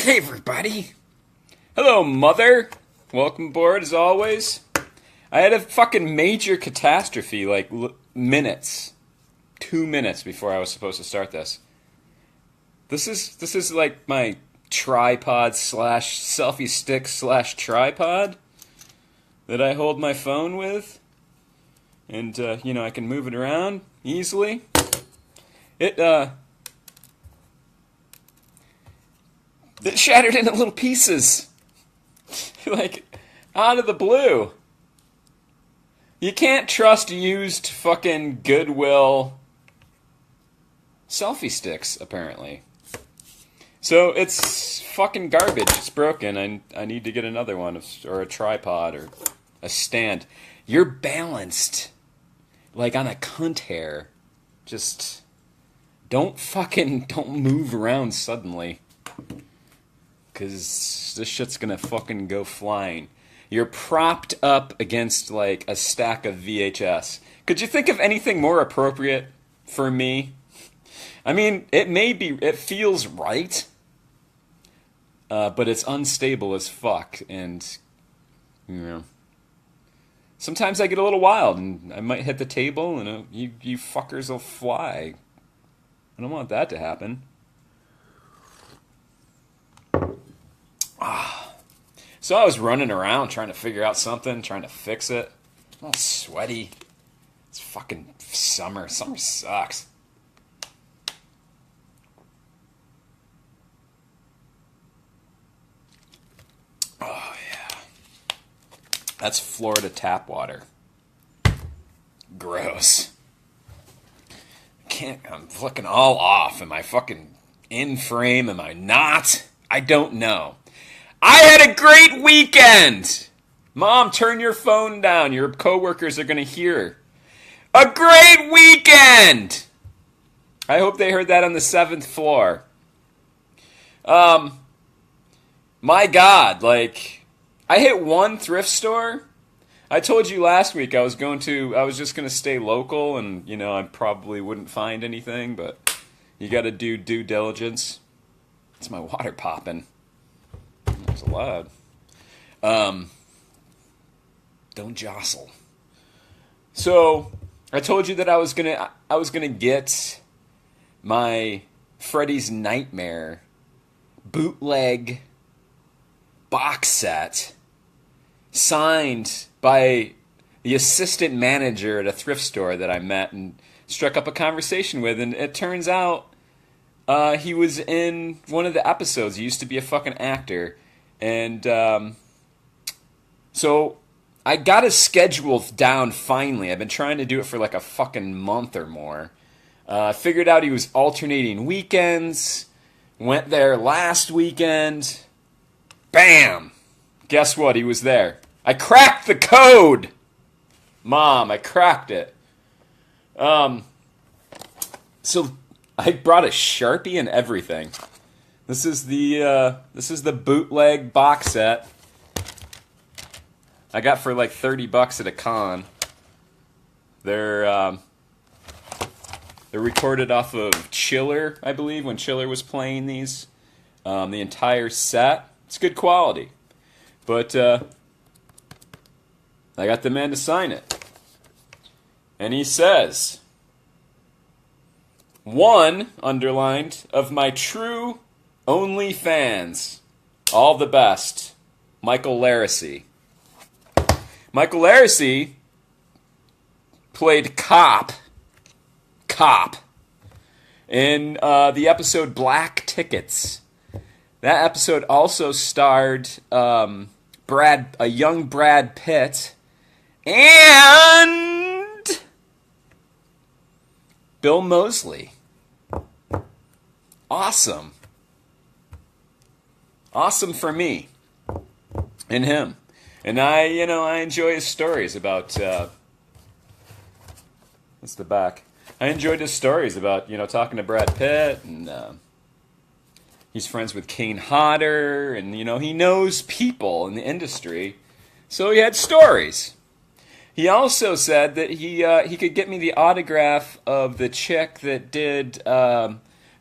Hey, everybody. Hello, Mother. Welcome aboard, as always. I had a fucking major catastrophe, like, minutes. 2 minutes before I was supposed to start this. This is like my tripod slash selfie stick slash tripod that I hold my phone with. And, I can move it around easily. It shattered into little pieces. Like, out of the blue. You can't trust used fucking Goodwill selfie sticks, apparently. So it's fucking garbage. It's broken. I need to get another one, or a tripod, or a stand. You're balanced. Like on a cunt hair. Just don't move around suddenly. Because this shit's gonna fucking go flying. You're propped up against, like, a stack of VHS. Could you think of anything more appropriate for me? I mean, it feels right, but it's unstable as fuck, and, sometimes I get a little wild, and I might hit the table, and you fuckers will fly. I don't want that to happen. So I was running around trying to figure out something, trying to fix it. I'm all sweaty. It's fucking summer. Summer sucks. Oh, yeah. That's Florida tap water. Gross. I'm looking all off. Am I fucking in frame? Am I not? I don't know. I had a great weekend! Mom, turn your phone down. Your coworkers are going to hear. A great weekend! I hope they heard that on the 7th floor. My God, like, I hit one thrift store. I told you last week I was just going to stay local and, I probably wouldn't find anything, but you got to do due diligence. It's my water popping. That's allowed. Don't jostle. So I told you that I was gonna get my Freddys Nightmare bootleg box set signed by the assistant manager at a thrift store that I met and struck up a conversation with, and it turns out he was in one of the episodes. He used to be a fucking actor. And so I got his schedule down finally. I've been trying to do it for like a fucking month or more. Figured out he was alternating weekends. Went there last weekend. Bam! Guess what? He was there. I cracked the code! Mom, I cracked it. So I brought a Sharpie and everything. This is the bootleg box set I got for like $30 at a con. They're recorded off of Chiller, I believe, when Chiller was playing these. The entire set. It's good quality. But I got the man to sign it. And he says, "One, underlined, of my true only fans. All the best. Michael Laracy." Michael Laracy played Cop in the episode Black Tickets. That episode also starred a young Brad Pitt and Bill Moseley. Awesome. Awesome for me and him. And I enjoy his stories about, that's the back. I enjoyed his stories about, talking to Brad Pitt, and he's friends with Kane Hodder, and, he knows people in the industry, so he had stories. He also said that he could get me the autograph of the chick that did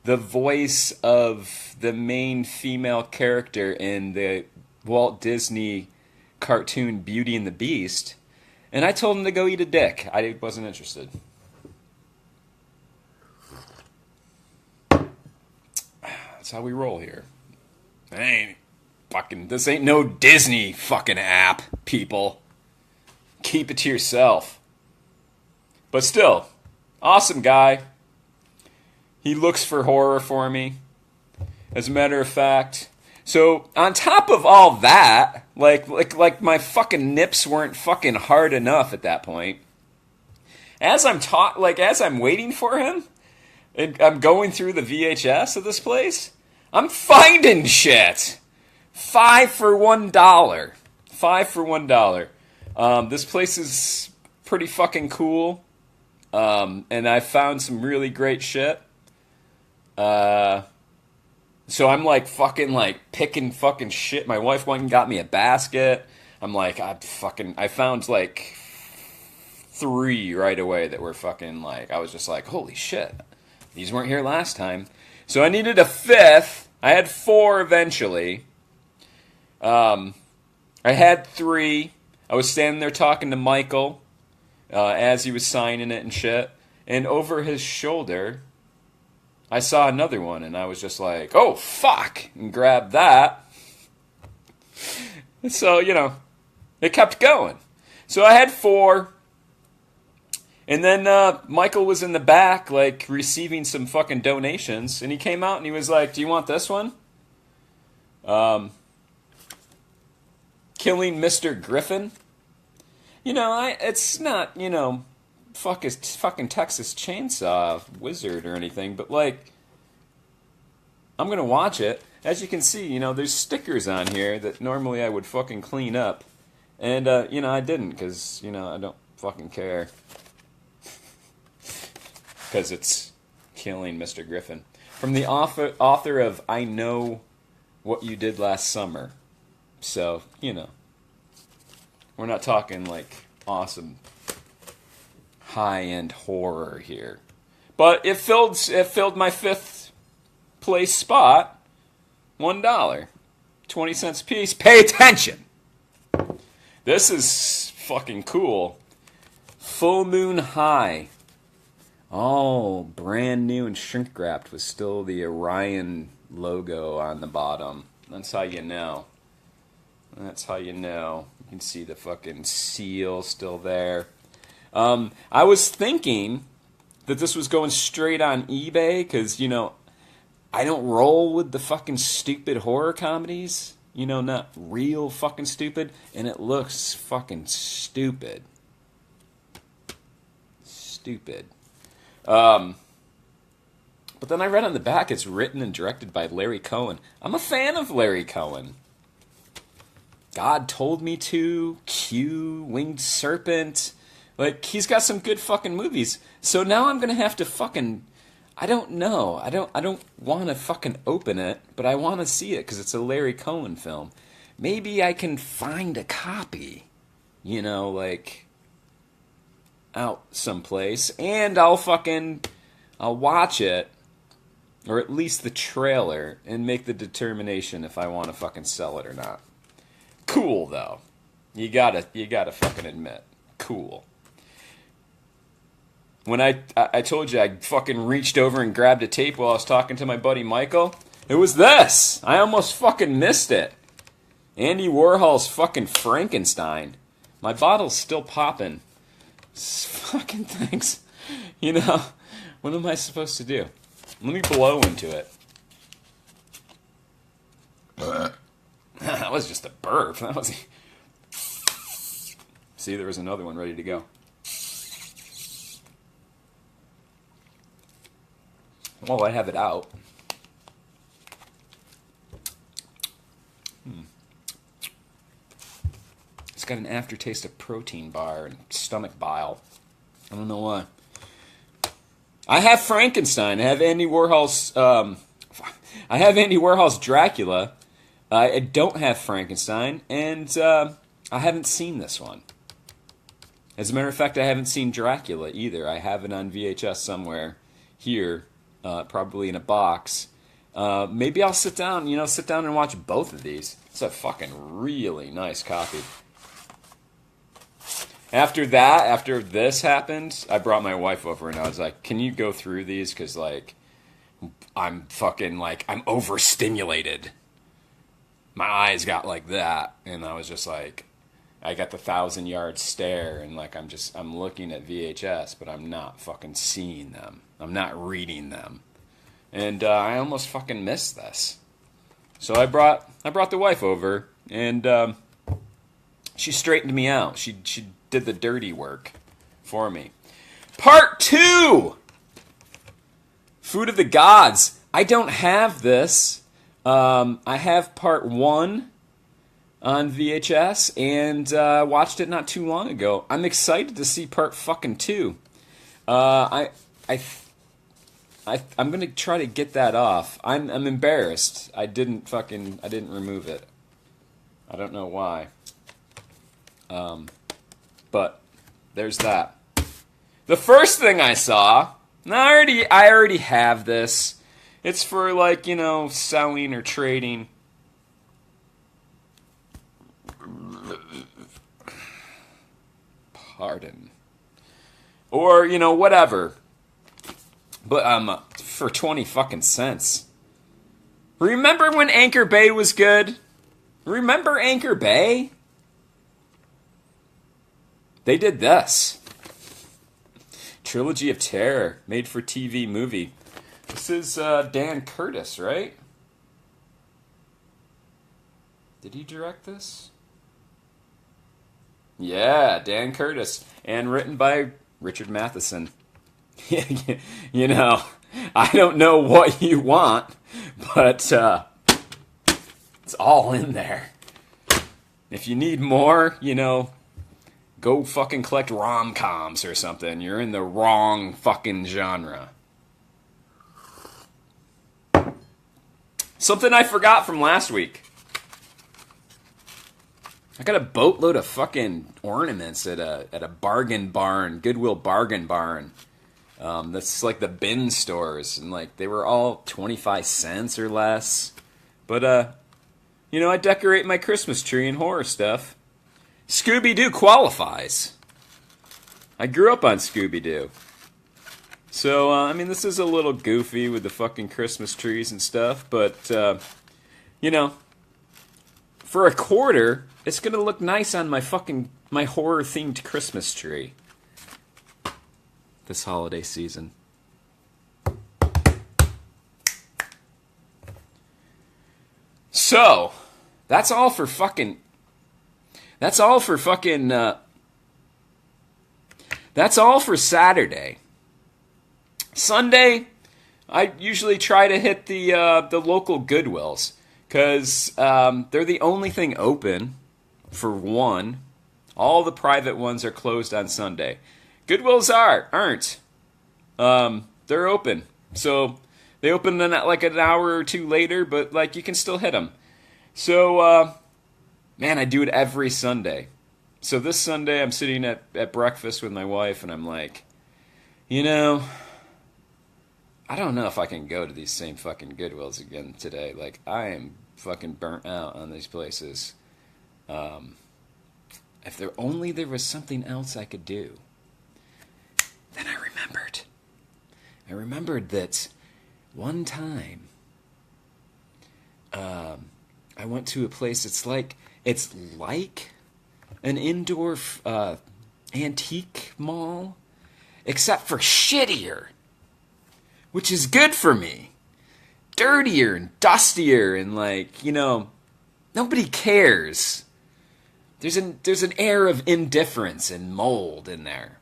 the voice of the main female character in the Walt Disney cartoon Beauty and the Beast, and I told him to go eat a dick. I wasn't interested. That's how we roll here. This ain't no Disney fucking app, people. Keep it to yourself. But still, awesome guy. He looks for horror for me. As a matter of fact. So, on top of all that, like my fucking nips weren't fucking hard enough at that point. As I'm waiting for him, and I'm going through the VHS of this place, I'm finding shit. 5 for $1. 5 for $1. This place is pretty fucking cool. And I found some really great shit. So I'm picking fucking shit. My wife went and got me a basket. I'm like, I found like 3 right away that were fucking like, I was just like, holy shit. These weren't here last time. So I needed a 5th. I had 4 eventually. I had 3. I was standing there talking to Michael as he was signing it and shit. And over his shoulder, I saw another one, and I was just like, oh, fuck, and grabbed that. So, it kept going. So I had 4. And then Michael was in the back, like, receiving some fucking donations. And he came out and he was like, do you want this one? Killing Mr. Griffin. It's not, fucking Texas Chainsaw Wizard or anything. But, like, I'm going to watch it. As you can see, there's stickers on here that normally I would fucking clean up. And, I didn't because, I don't fucking care. Because it's Killing Mr. Griffin. From the author of I Know What You Did Last Summer. So, we're not talking like awesome high-end horror here. But it filled my 5th place spot. $1. 20 cents a piece. Pay attention! This is fucking cool. Full Moon High. Oh, brand new and shrink wrapped with still the Orion logo on the bottom. That's how you know. That's how you know. You can see the fucking seal still there. I was thinking that this was going straight on eBay because, I don't roll with the fucking stupid horror comedies. Not real fucking stupid. And it looks fucking stupid. Stupid. But then I read on the back it's written and directed by Larry Cohen. I'm a fan of Larry Cohen. God Told Me To, Q, Winged Serpent. Like, he's got some good fucking movies. So now I'm gonna have to fucking... I don't know. I don't want to fucking open it, but I want to see it because it's a Larry Cohen film. Maybe I can find a copy. Out someplace, and I'll watch it, or at least the trailer, and make the determination if I want to fucking sell it or not. Cool, though. You gotta fucking admit. Cool. When I told you I fucking reached over and grabbed a tape while I was talking to my buddy Michael, it was this! I almost fucking missed it. Andy Warhol's fucking Frankenstein. My bottle's still popping. Fucking thanks. What am I supposed to do? Let me blow into it. That was just a burp. See, there was another one ready to go. Well, I have it out. It's got an aftertaste of protein bar and stomach bile. I don't know why. I have Frankenstein. I have Andy Warhol's. I have Andy Warhol's Dracula. I don't have Frankenstein, and I haven't seen this one. As a matter of fact, I haven't seen Dracula either. I have it on VHS somewhere here. probably in a box. Maybe I'll sit down and watch both of these. It's a fucking really nice copy. After this happened, I brought my wife over and I was like, can you go through these? Because, like, I'm overstimulated. My eyes got like that. And I was just like, I got the 1,000-yard stare. And, like, I'm looking at VHS, but I'm not fucking seeing them. I'm not reading them. And I almost fucking missed this. So I brought the wife over, and she straightened me out. She did the dirty work for me. Part 2! Food of the Gods. I don't have this. I have part 1 on VHS, and watched it not too long ago. I'm excited to see part fucking 2. I'm gonna try to get that off. I'm embarrassed. I didn't remove it. I don't know why. But there's that. The first thing I saw, I already have this. It's for, like, selling or trading. Pardon. Or, whatever. But for 20 fucking cents. Remember when Anchor Bay was good? Remember Anchor Bay? They did this. Trilogy of Terror, made for TV movie. This is Dan Curtis, right? Did he direct this? Yeah, Dan Curtis. And written by Richard Matheson. I don't know what you want, but it's all in there. If you need more, go fucking collect rom-coms or something. You're in the wrong fucking genre. Something I forgot from last week. I got a boatload of fucking ornaments at a bargain barn, Goodwill bargain barn. That's like the bin stores, and like they were all 25 cents or less. But I decorate my Christmas tree and horror stuff. Scooby-Doo qualifies. I grew up on Scooby-Doo. So, this is a little goofy with the fucking Christmas trees and stuff, but, for $0.25, it's gonna look nice on my horror-themed Christmas tree. This holiday season. So, that's all for Saturday. Sunday, I usually try to hit the local Goodwills, because they're the only thing open, for one. All the private ones are closed on Sunday. Goodwills aren't. They're open. So they open like an hour or two later, but like you can still hit them. So, man, I do it every Sunday. So this Sunday I'm sitting at breakfast with my wife and I'm like, I don't know if I can go to these same fucking Goodwills again today. Like, I am fucking burnt out on these places. If there was something else I could do. Then I remembered that one time I went to a place, it's like an indoor antique mall, except for shittier, which is good for me. Dirtier and dustier and nobody cares. There's an air of indifference and mold in there.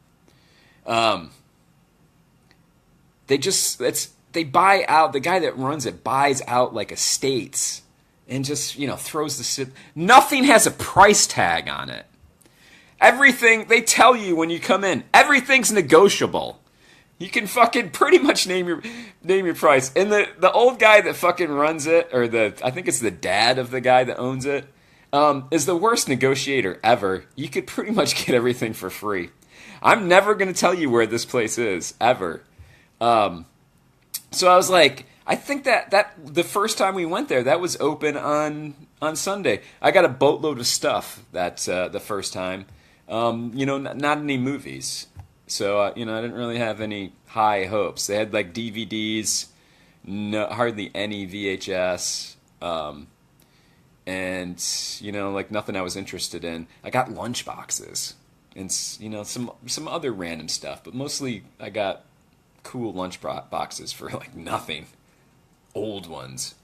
They buy out, the guy that runs it buys out like estates and just, throws the nothing has a price tag on it. Everything, they tell you when you come in, everything's negotiable. You can fucking pretty much name your price. And the old guy that fucking runs it, or I think it's the dad of the guy that owns it, is the worst negotiator ever. You could pretty much get everything for free. I'm never going to tell you where this place is, ever. So I was like, I think that the first time we went there, that was open on Sunday. I got a boatload of stuff that the first time. Not any movies. So, I didn't really have any high hopes. They had like DVDs, no, hardly any VHS, and, like nothing I was interested in. I got lunch boxes and, some other random stuff, but mostly I got cool lunch boxes for like nothing. Old ones.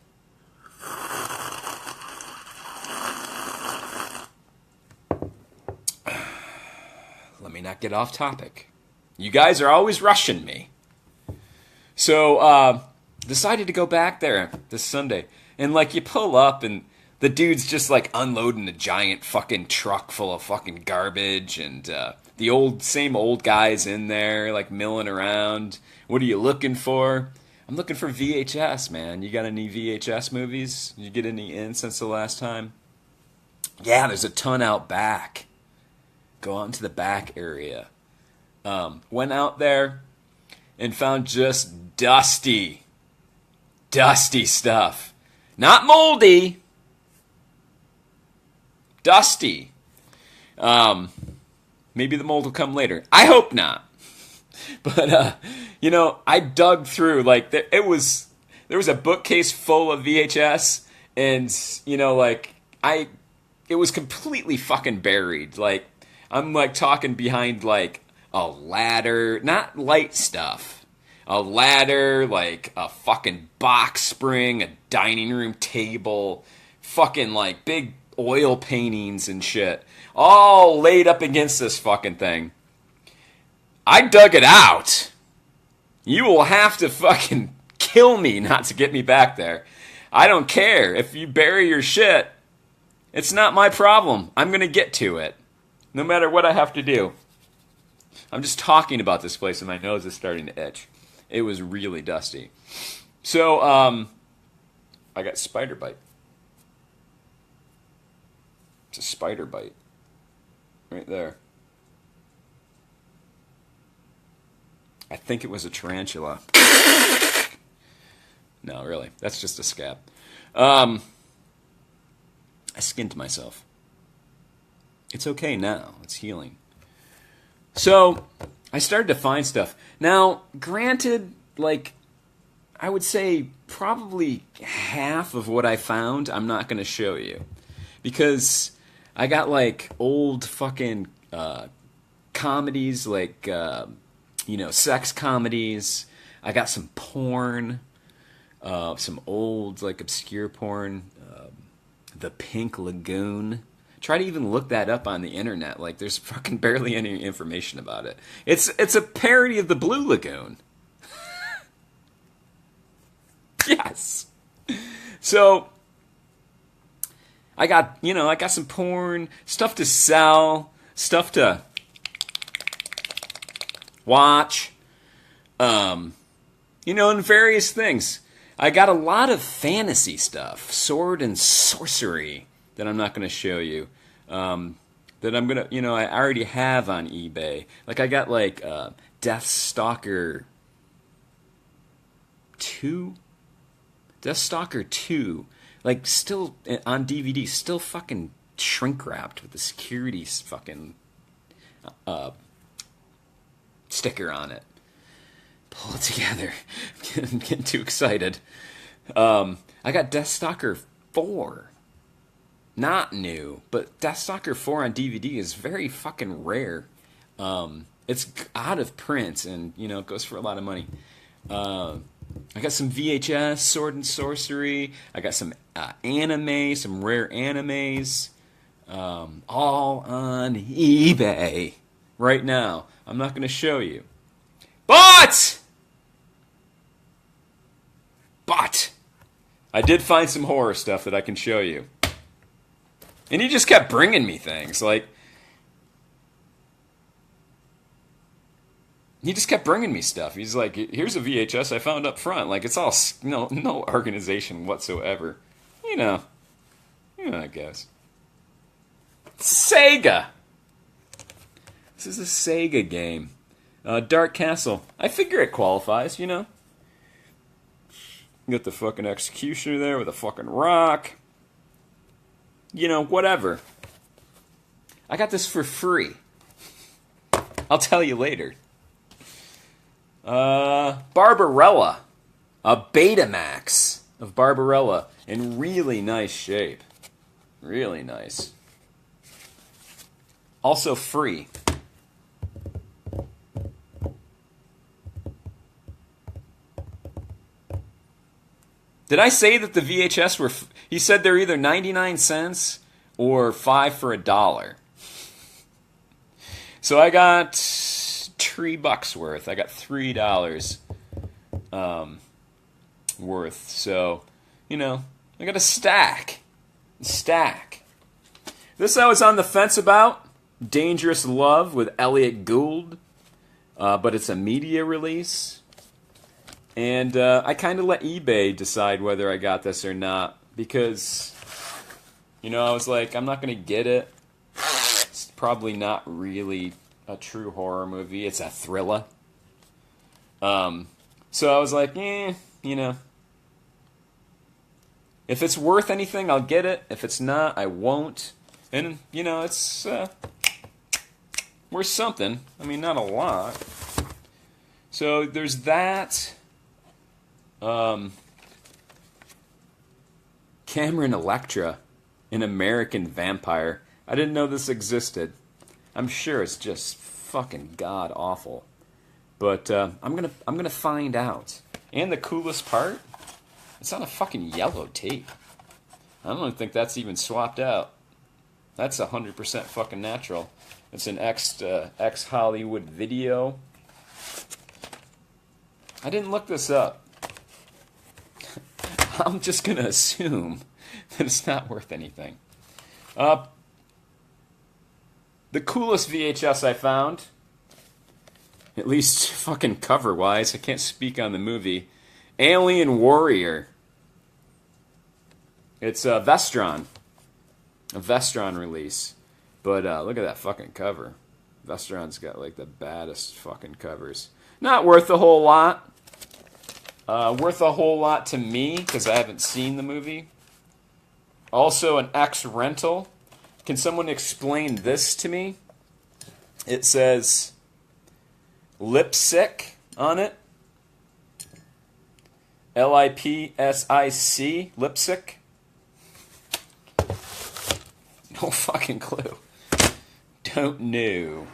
Let me not get off topic. You guys are always rushing me. So, decided to go back there this Sunday. And, like, you pull up and the dude's just, like, unloading a giant fucking truck full of fucking garbage. And the same old guys in there, like, milling around. What are you looking for? I'm looking for VHS, man. You got any VHS movies? Did you get any in since the last time? Yeah, there's a ton out back. Go out into the back area. Went out there and found just dusty stuff. Not moldy. Dusty. Maybe the mold will come later. I hope not. But, I dug through, like, there was a bookcase full of VHS, and, it was completely fucking buried. Like, I'm, like, talking behind, like, a ladder, not light stuff. A ladder, like, a fucking box spring, a dining room table, fucking, like, big oil paintings and shit. All laid up against this fucking thing. I dug it out. You will have to fucking kill me not to get me back there. I don't care. If you bury your shit, it's not my problem. I'm going to get to it. No matter what I have to do. I'm just talking about this place and my nose is starting to itch. It was really dusty. So, I got spider bite. It's a spider bite. Right there. I think it was a tarantula. No, really. That's just a scab. I skinned myself. It's okay now. It's healing. So, I started to find stuff. Now, granted, like, I would say probably half of what I found I'm not going to show you. Because I got, like, old fucking comedies, like, sex comedies. I got some porn. Some old, like, obscure porn. The Pink Lagoon. Try to even look that up on the internet. Like, there's fucking barely any information about it. It's a parody of the Blue Lagoon. Yes. So, I got some porn, stuff to sell, stuff to watch, and various things. I got a lot of fantasy stuff, sword and sorcery, that I'm not going to show you, that I'm going to, I already have on eBay. Like, I got, like, Deathstalker 2? Deathstalker 2. Like, still on DVD, still fucking shrink-wrapped with the security fucking sticker on it. Pull it together. I'm getting too excited. I got Deathstalker 4. Not new, but Deathstalker 4 on DVD is very fucking rare. It's out of print, and, it goes for a lot of money. I got some VHS, Sword and Sorcery. I got some anime, some rare animes. All on eBay right now. I'm not going to show you. But I did find some horror stuff that I can show you. And he just kept bringing me things. Like, he just kept bringing me stuff. He's like, here's a VHS I found up front. Like, it's all, no organization whatsoever. I guess. Sega! This is a Sega game. Dark Castle. I figure it qualifies, You got the fucking executioner there with a fucking rock. You know, whatever. I got this for free. I'll tell you later. Barbarella. A Betamax of Barbarella in really nice shape. Really nice. Also free. Did I say that the VHS were... He said they're either 99 cents or 5 for $1. So I got $3 worth. I got $3 worth. So, you know, I got a stack. This I was on the fence about. Dangerous Love with Elliot Gould. But it's a media release. And I kind of let eBay decide whether I got this or not. Because, you know, I was like, I'm not going to get it. It's probably not really a true horror movie. It's a thriller. So I was like, you know. If it's worth anything, I'll get it. If it's not, I won't. And, you know, it's worth something. I mean, not a lot. So there's that. Cameron Elektra, an American vampire. I didn't know this existed. I'm sure it's just fucking god awful. But I'm gonna find out. And the coolest part, it's on a fucking yellow tape. I don't even think that's even swapped out. That's 100% fucking natural. It's an ex Hollywood video. I didn't look this up. I'm just going to assume that it's not worth anything. The coolest VHS I found, at least fucking cover-wise, I can't speak on the movie, Alien Warrior. It's a Vestron release. But look at that fucking cover. Vestron's got like the baddest fucking covers. Not worth a whole lot. Worth a whole lot to me, because I haven't seen the movie. Also an ex-rental. Can someone explain this to me? It says Lipsick on it. Lipsic. Lipsick. No fucking clue. Don't know.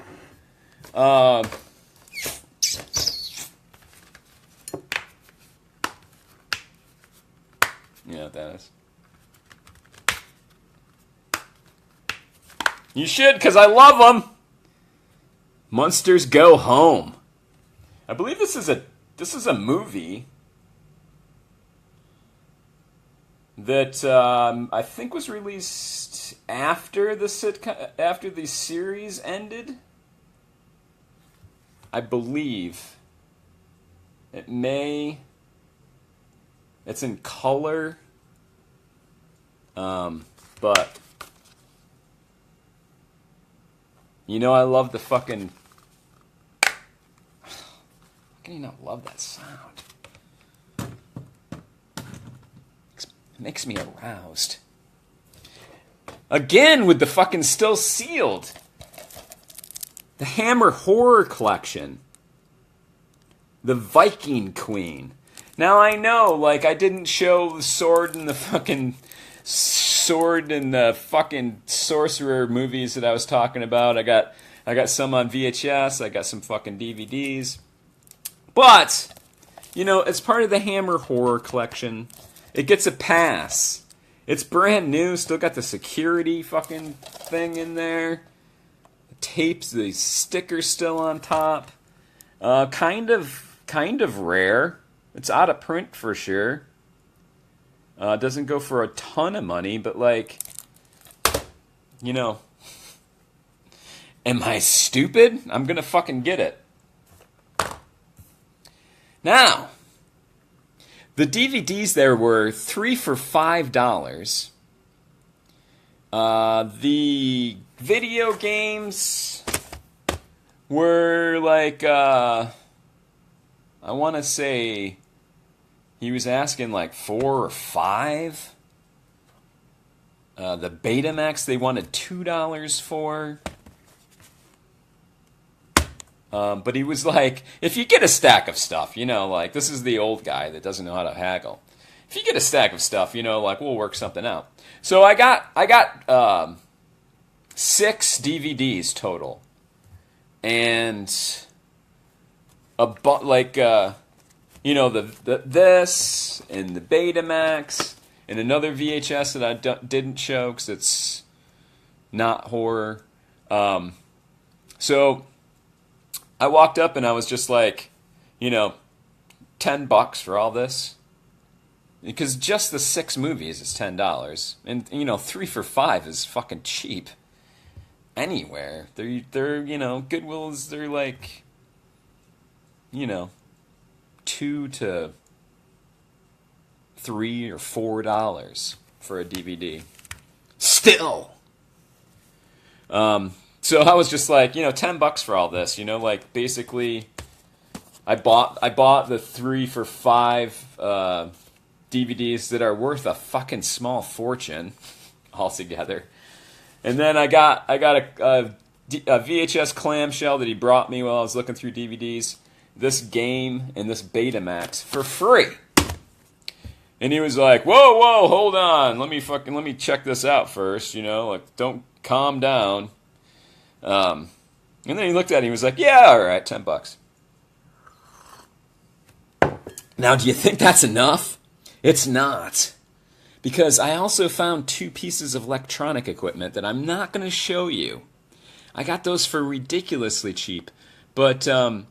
You know what that is? You should, because I love them. Munsters Go Home. I believe this is a movie that I think was released after the series ended. I believe it may. It's in color, but you know I love the fucking. How can you not love that sound? It makes me aroused. Again with the fucking still sealed. The Hammer Horror Collection. The Viking Queen. Now I know, like, I didn't show the sword and the fucking sorcerer movies that I was talking about. I got some on VHS. I got some fucking DVDs. But, you know, as part of the Hammer Horror Collection, it gets a pass. It's brand new. Still got the security fucking thing in there. The tapes, the stickers still on top. Kind of rare. It's out of print for sure. Doesn't go for a ton of money, but like, you know, am I stupid? I'm gonna fucking get it. Now, the DVDs there were 3 for $5. The video games were like, I want to say he was asking like 4 or 5. The Betamax they wanted $2 for. But he was like, if you get a stack of stuff, like, this is the old guy that doesn't know how to haggle. If you get a stack of stuff, like, we'll work something out. So I got 6 DVDs total. And this and the Betamax and another VHS that I didn't show because it's not horror. So I walked up and I was just like, $10 for all this. Because just the 6 movies is $10. And, 3 for $5 is fucking cheap. Anywhere. They're Goodwills, they're like, 2 to $3 or $4 for a DVD. Still! So I was just like, $10 for all this, like, basically, I bought the 3 for $5, DVDs that are worth a fucking small fortune altogether. And then I got a VHS clamshell that he brought me while I was looking through DVDs, this game and this Betamax for free. And he was like, "Whoa, hold on. Let me check this out first, like, don't calm down." And then he looked at it and he was like, "Yeah, all right, $10." Now, do you think that's enough? It's not. Because I also found 2 pieces of electronic equipment that I'm not going to show you. I got those for ridiculously cheap. But, still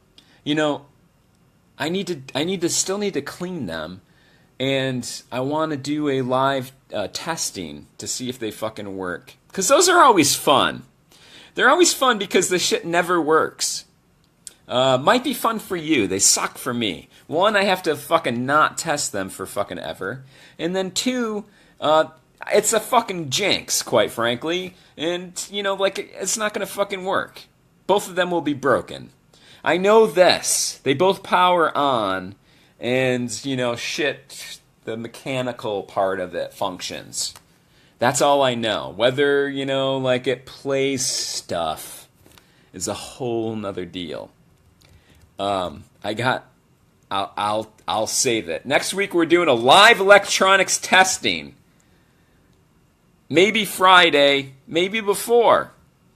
need to clean them. And I want to do a live testing to see if they fucking work. Because those are always fun. They're always fun because the shit never works. Might be fun for you. They suck for me. 1, I have to fucking not test them for fucking ever. And then 2, it's a fucking jinx, quite frankly. And, it's not going to fucking work. Both of them will be broken. I know this. They both power on. And, shit, the mechanical part of it functions. That's all I know. Whether, it plays stuff is a whole nother deal. I'll save it. Next week we're doing a live electronics testing. Maybe Friday, maybe before.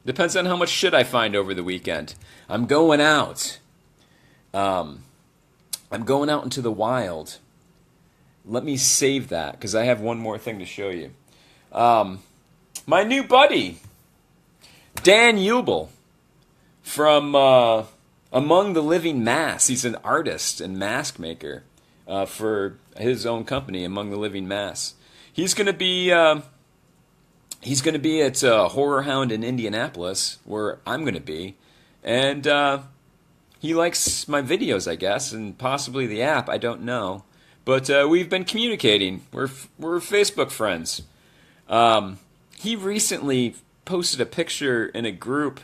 Depends on how much shit I find over the weekend. I'm going out. I'm going out into the wild. Let me save that, because I have one more thing to show you. My new buddy, Dan Hubel, from Among the Living Masks. He's an artist and mask maker for his own company, Among the Living Masks. He's going to be at Horror Hound in Indianapolis, where I'm going to be, and he likes my videos, I guess, and possibly the app. I don't know, but we've been communicating. We're Facebook friends. He recently posted a picture in a group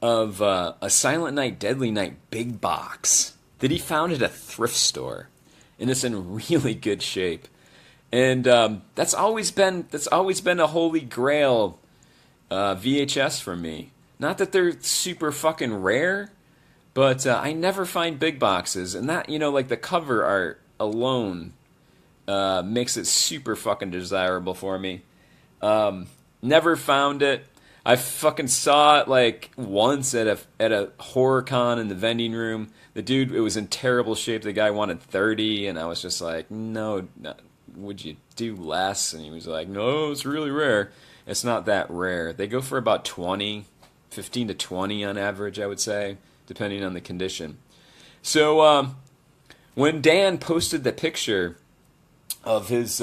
of a Silent Night, Deadly Night big box that he found at a thrift store, and it's in really good shape. And that's always been a holy grail VHS for me. Not that they're super fucking rare, but I never find big boxes, and that, like the cover art alone makes it super fucking desirable for me. Never found it. I fucking saw it like once at a horror con in the vending room. The dude, it was in terrible shape. The guy wanted 30, and I was just like, no, would you do less? And he was like, no, it's really rare. It's not that rare. They go for about 15 to 20 on average, I would say, depending on the condition. So when Dan posted the picture of his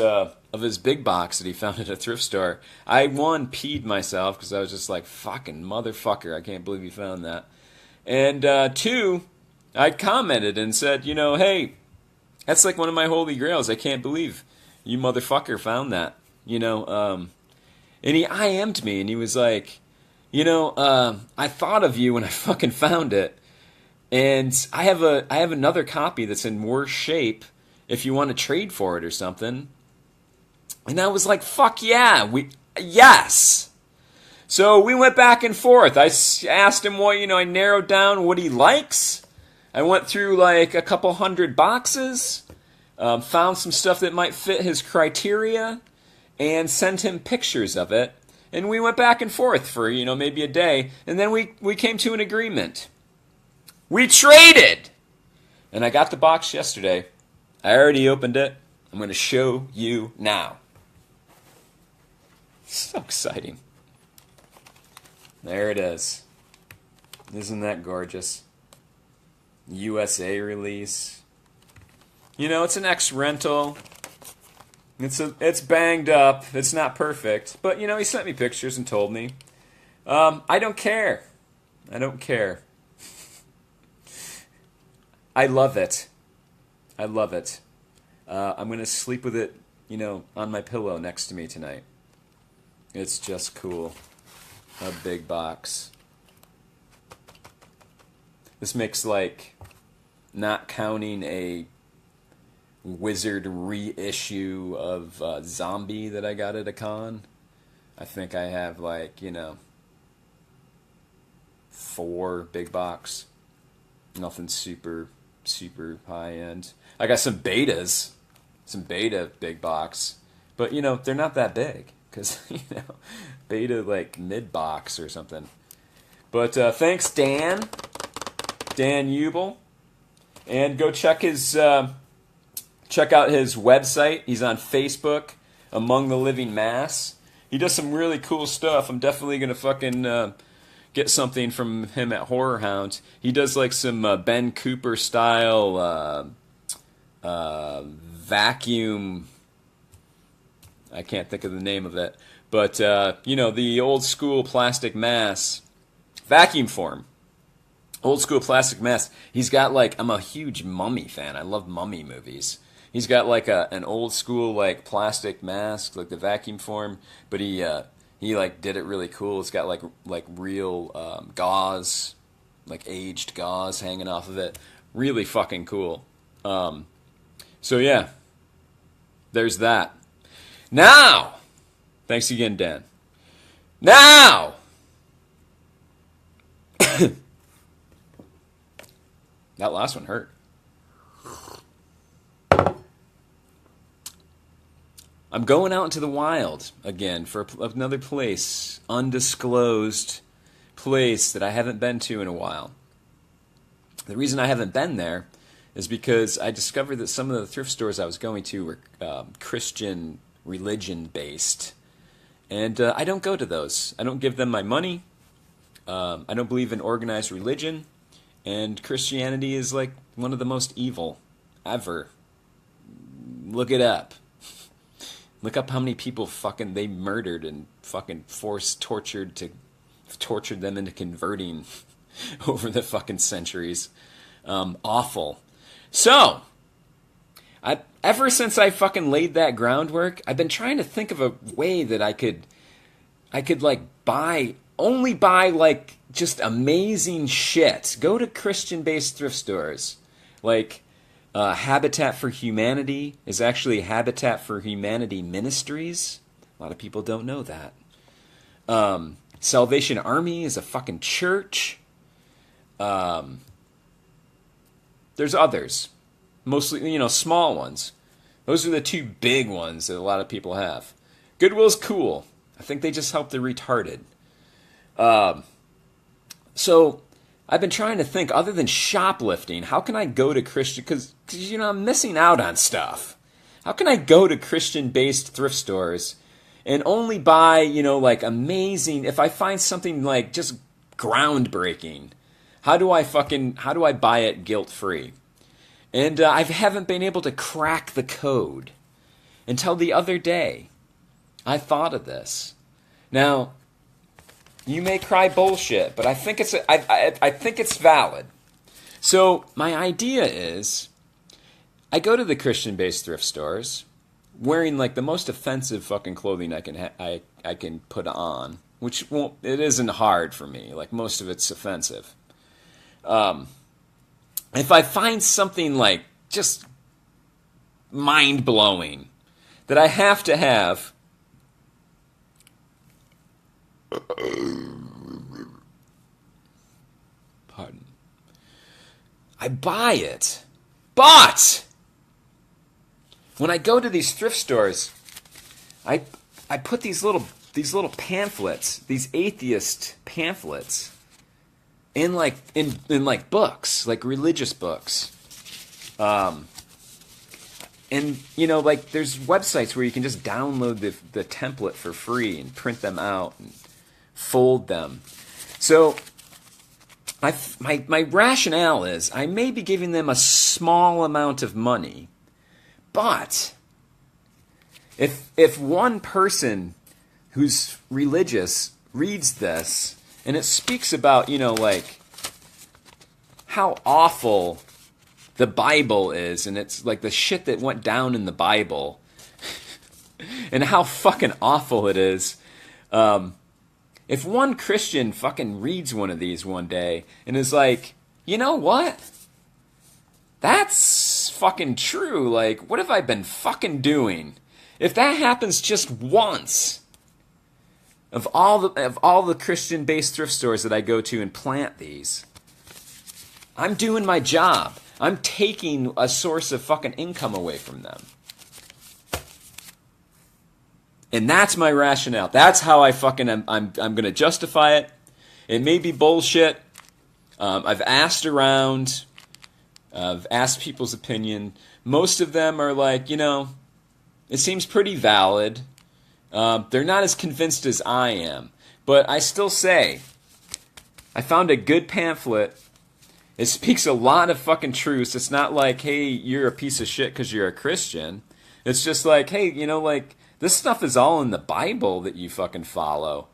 big box that he found at a thrift store, I, 1, peed myself because I was just like, fucking motherfucker, I can't believe you found that. And 2, I commented and said, hey, that's like one of my holy grails. I can't believe you motherfucker found that. And he IM'd me, and he was like, I thought of you when I fucking found it, and I have another copy that's in worse shape, if you want to trade for it or something. And I was like, fuck yeah, yes. So we went back and forth. I asked him what, I narrowed down what he likes. I went through like a couple hundred boxes, found some stuff that might fit his criteria, and sent him pictures of it. And we went back and forth for, maybe a day. And then we came to an agreement. We traded! And I got the box yesterday. I already opened it. I'm going to show you now. So exciting. There it is. Isn't that gorgeous? USA release. It's an X-rental. It's banged up. It's not perfect. But, he sent me pictures and told me. I don't care. I don't care. I love it. I love it. I'm going to sleep with it, on my pillow next to me tonight. It's just cool. A big box. This makes, not counting a Wizard reissue of Zombie that I got at a con. I think I have, 4 big box. Nothing super high end. I got some betas. Some beta big box. But, they're not that big. Because, beta, mid box or something. But thanks, Dan. Dan Ubel. And go check out his website. He's on Facebook, Among the Living Mass. He does some really cool stuff. I'm definitely going to fucking get something from him at Horror Hound. He does some Ben Cooper style vacuum. I can't think of the name of it. But, the old school plastic mass vacuum form. Old school plastic mass. He's got I'm a huge Mummy fan. I love Mummy movies. He's got an old school plastic mask, the vacuum form, but he did it really cool. It's got real gauze, aged gauze hanging off of it. Really fucking cool. So yeah, there's that. Now, thanks again, Dan. Now, that last one hurt. I'm going out into the wild again for another place, undisclosed place that I haven't been to in a while. The reason I haven't been there is because I discovered that some of the thrift stores I was going to were Christian religion-based. And I don't go to those. I don't give them my money. I don't believe in organized religion. And Christianity is one of the most evil ever. Look it up. Look up how many people they murdered and tortured them into converting over the fucking centuries. Awful. So, ever since I fucking laid that groundwork, I've been trying to think of a way that I could buy just amazing shit. Go to Christian-based thrift stores. Habitat for Humanity is actually Habitat for Humanity Ministries. A lot of people don't know that. Salvation Army is a fucking church. There's others. Mostly, small ones. Those are the 2 big ones that a lot of people have. Goodwill's cool. I think they just help the retarded. So, I've been trying to think, other than shoplifting, how can I go to Christian... Because, I'm missing out on stuff. How can I go to Christian-based thrift stores and only buy, amazing... If I find something, just groundbreaking, how do I buy it guilt-free? And I haven't been able to crack the code until the other day. I thought of this. Now... You may cry bullshit, but I think it's valid. So my idea is, I go to the Christian-based thrift stores, wearing the most offensive fucking clothing I can put on, which it isn't hard for me. Most of it's offensive. If I find something just mind-blowing that I have to have. Pardon. I buy it. But when I go to these thrift stores, I put these little pamphlets, these atheist pamphlets, in books, like religious books. And, like, there's websites where you can just download the template for free and print them out and fold them. So my rationale is I may be giving them a small amount of money, but if one person who's religious reads this and it speaks about, like how awful the Bible is, and it's like the shit that went down in the Bible and how fucking awful it is. If one Christian fucking reads one of these one day and is like, you know what? That's fucking true. Like, what have I been fucking doing? If that happens just once, of all the Christian-based thrift stores that I go to and plant these, I'm doing my job. I'm taking a source of fucking income away from them. And that's my rationale. That's how I fucking I'm going to justify it. It may be bullshit. I've asked around. I've asked people's opinion. Most of them are like, it seems pretty valid. They're not as convinced as I am. But I still say, I found a good pamphlet. It speaks a lot of fucking truths. It's not like, hey, you're a piece of shit because you're a Christian. It's just like, hey, like, this stuff is all in the Bible that you fucking follow.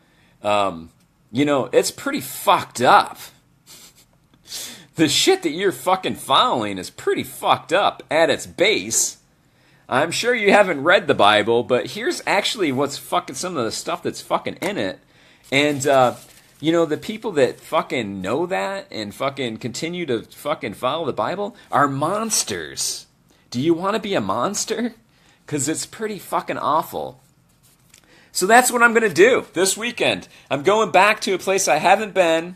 It's pretty fucked up. The shit that you're fucking following is pretty fucked up at its base. I'm sure you haven't read the Bible, but here's actually what's fucking some of the stuff that's fucking in it. And, the people that fucking know that and fucking continue to fucking follow the Bible are monsters. Do you want to be a monster? Because it's pretty fucking awful. So that's what I'm going to do this weekend. I'm going back to a place I haven't been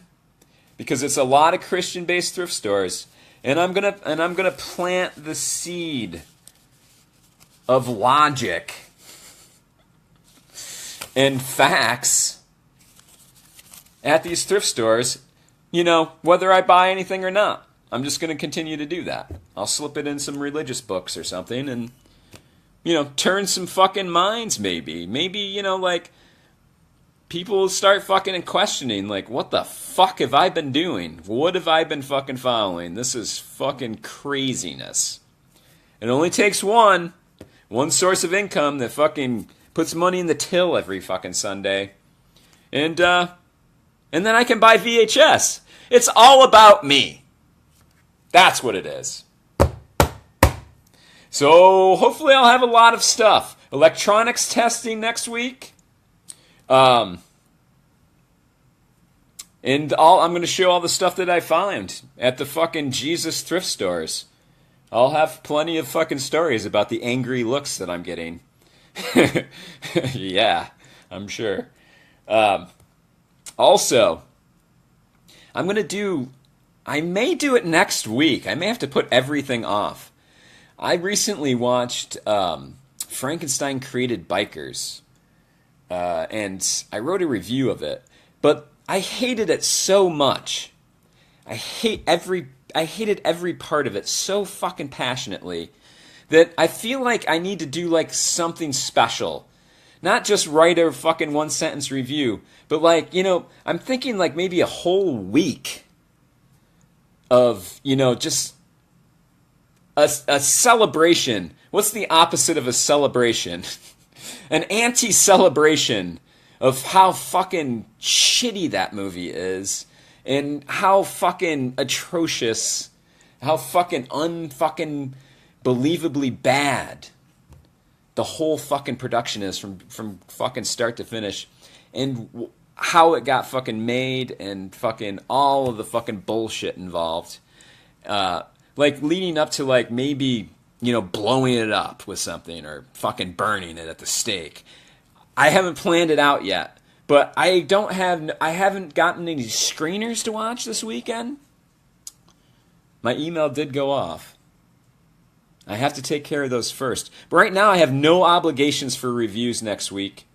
because it's a lot of Christian-based thrift stores, and I'm gonna plant the seed of logic and facts at these thrift stores, whether I buy anything or not. I'm just going to continue to do that. I'll slip it in some religious books or something and turn some fucking minds maybe. Maybe, like, people start fucking questioning, like, what the fuck have I been doing? What have I been fucking following? This is fucking craziness. It only takes one source of income that fucking puts money in the till every fucking Sunday. And then I can buy VHS. It's all about me. That's what it is. So hopefully I'll have a lot of stuff. Electronics testing next week. And I'm going to show all the stuff that I find at the fucking Jesus thrift stores. I'll have plenty of fucking stories about the angry looks that I'm getting. Yeah, I'm sure. Also, I may do it next week. I may have to put everything off. I recently watched Frankenstein Created Bikers, and I wrote a review of it, but I hated it so much. I hated every part of it so fucking passionately that I feel like I need to do like something special. Not just write a fucking one-sentence review, but like, I'm thinking like maybe a whole week of, just a celebration. What's the opposite of a celebration? An anti-celebration of how fucking shitty that movie is and how fucking atrocious, how fucking unfucking believably bad the whole fucking production is from fucking start to finish, and how it got fucking made and fucking all of the fucking bullshit involved. Like leading up to like maybe blowing it up with something or fucking burning it at the stake. I haven't planned it out yet, but I haven't gotten any screeners to watch this weekend. My email did go off. I have to take care of those first. But right now I have no obligations for reviews next week.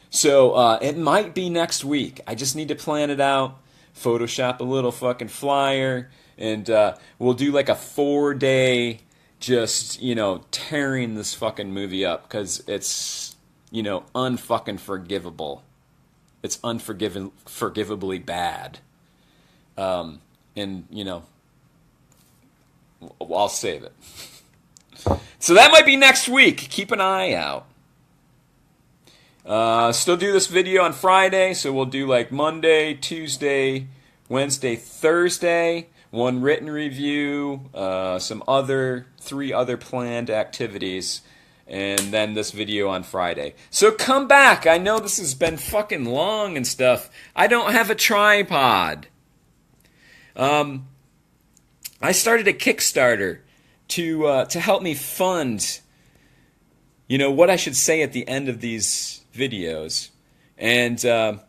So it might be next week. I just need to plan it out, Photoshop a little fucking flyer, and we'll do like a 4-day just, tearing this fucking movie up because it's, unfucking forgivable. It's forgivably bad. And, I'll save it. So that might be next week. Keep an eye out. Still do this video on Friday, so we'll do like Monday, Tuesday, Wednesday, Thursday, one written review, some 3 other planned activities, and then this video on Friday. So come back. I know this has been fucking long and stuff. I don't have a tripod. I started a Kickstarter to help me fund, what I should say at the end of these videos. And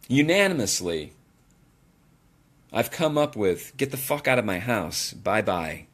unanimously, I've come up with, get the fuck out of my house. Bye-bye.